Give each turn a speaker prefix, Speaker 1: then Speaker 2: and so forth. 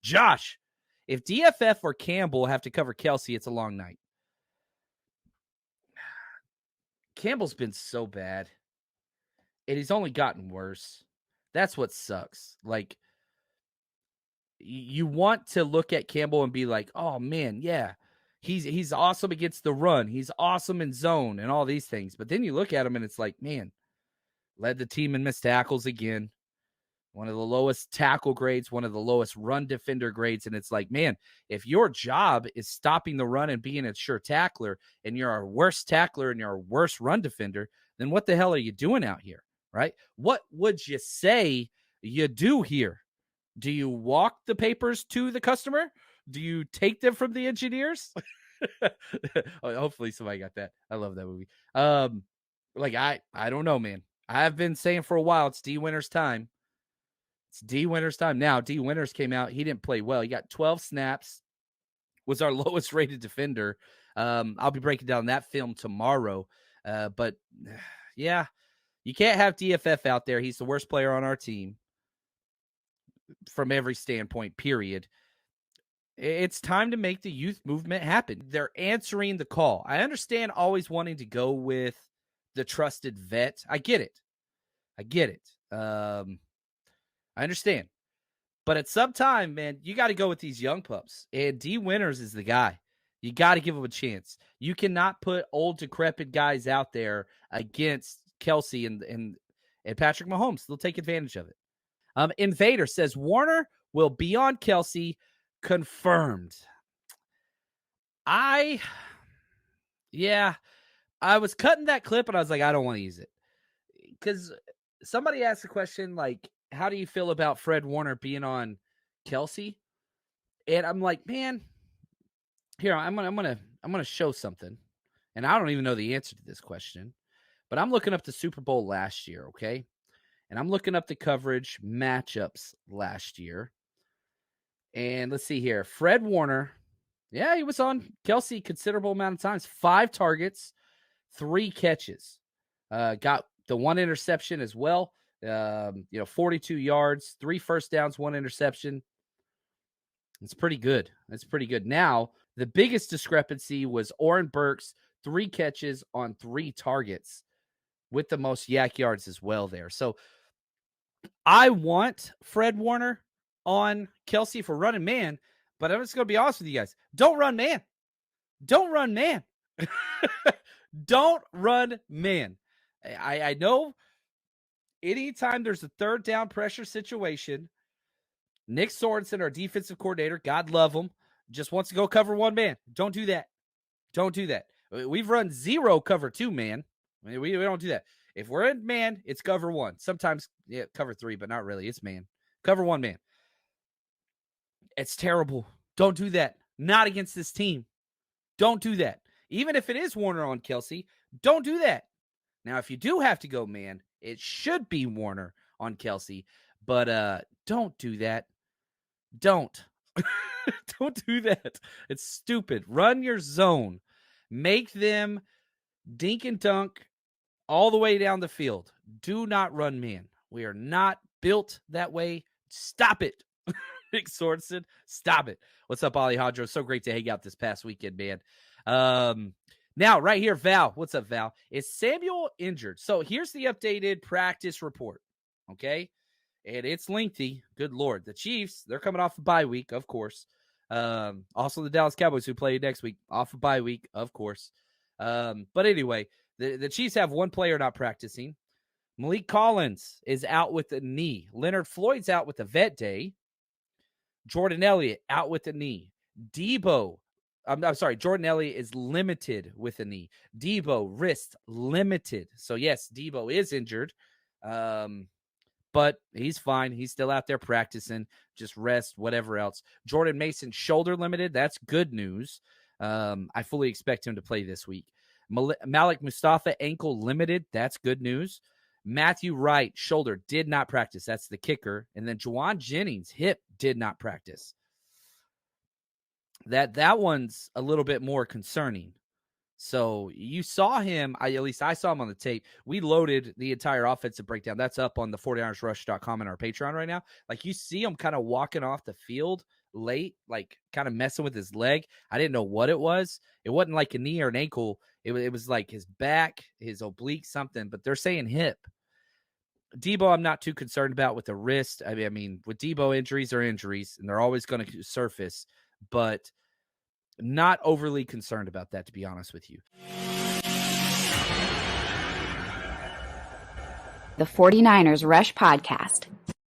Speaker 1: Josh, if DFF or Campbell have to cover Kelce, it's a long night. Campbell's been so bad, and he's only gotten worse. That's what sucks. Like, you want to look at Campbell and be like, oh, man, yeah, he's awesome against the run. He's awesome in zone and all these things. But then you look at him, and it's like, man, led the team in missed tackles again. One of the lowest tackle grades, one of the lowest run defender grades. And it's like, man, if your job is stopping the run and being a sure tackler, and you're our worst tackler and you're our worst run defender, then what the hell are you doing out here, right? What would you say you do here? Do you walk the papers to the customer? Do you take them from the engineers? Hopefully somebody got that. I love that movie. I don't know, man. I've been saying for a while, it's D Winter's time. It's D Winters time. Now, D Winters came out. He didn't play well. He got 12 snaps, was our lowest rated defender. I'll be breaking down that film tomorrow. But, yeah, you can't have DFF out there. He's the worst player on our team from every standpoint, period. It's time to make the youth movement happen. They're answering the call. I understand always wanting to go with the trusted vet. I get it. I understand. But at some time, man, you got to go with these young pups. And D Winters is the guy. You got to give him a chance. You cannot put old, decrepit guys out there against Kelce and Patrick Mahomes. They'll take advantage of it. Invader says, Warner will be on Kelce. Confirmed. I was cutting that clip, and I was like, I don't want to use it. Because somebody asked a question like, how do you feel about Fred Warner being on Kelce? And I'm like, man, here, I'm gonna show something. And I don't even know the answer to this question, but I'm looking up the Super Bowl last year, okay? And I'm looking up the coverage matchups last year. And let's see here. Fred Warner, yeah, he was on Kelce considerable amount of times. 5 targets, 3 catches. Got the 1 interception as well. 42 yards, 3 first downs, 1 interception. It's pretty good. Now, the biggest discrepancy was Oren Burks, 3 catches on 3 targets with the most yak yards as well there. So I want Fred Warner on Kelce for running man, but I'm just going to be honest with you guys. Don't run man. Don't run man. Don't run man. I know anytime there's a 3rd down pressure situation, Nick Sorensen, our defensive coordinator, God love him, just wants to go cover 1 man. Don't do that. Don't do that. We've run 0 cover 2 man. I mean, we don't do that. If we're in man, it's cover 1. Sometimes cover 3, but not really. It's man. Cover 1 man. It's terrible. Don't do that. Not against this team. Don't do that. Even if it is Warner on Kelce, don't do that. Now, if you do have to go man, it should be Warner on Kelce, but don't do that. Don't. Don't do that. It's stupid. Run your zone. Make them dink and dunk all the way down the field. Do not run man. We are not built that way. Stop it. Nick Sorensen, stop it. What's up, Alejandro? So great to hang out this past weekend, man. Now, right here, Val. What's up, Val? Is Samuel injured? So here's the updated practice report, okay? And it's lengthy. Good Lord. The Chiefs, they're coming off a bye week, of course. Also, the Dallas Cowboys, who play next week, off a bye week, of course. But anyway, the Chiefs have 1 player not practicing. Malik Collins is out with a knee. Leonard Floyd's out with a vet day. Jordan Elliott out with a knee. I'm sorry, Jordan Elliott is limited with a knee. Debo, wrist, limited. So, yes, Debo is injured, but he's fine. He's still out there practicing, just rest, whatever else. Jordan Mason, shoulder limited. That's good news. I fully expect him to play this week. Malik Mustafa, ankle limited. That's good news. Matthew Wright, shoulder, did not practice. That's the kicker. And then Juwan Jennings, hip, did not practice. That one's a little bit more concerning. So you saw him, at least I saw him on the tape. We loaded the entire offensive breakdown. That's up on the 49ersrush.com and our Patreon right now. Like, you see him kind of walking off the field late, like kind of messing with his leg. I didn't know what it was. It wasn't like a knee or an ankle. It was like his back, his oblique, something, but they're saying hip. Debo, I'm not too concerned about with the wrist. I mean, with Debo, injuries are injuries, and they're always going to surface, but not overly concerned about that, to be honest with you.
Speaker 2: The 49ers Rush Podcast.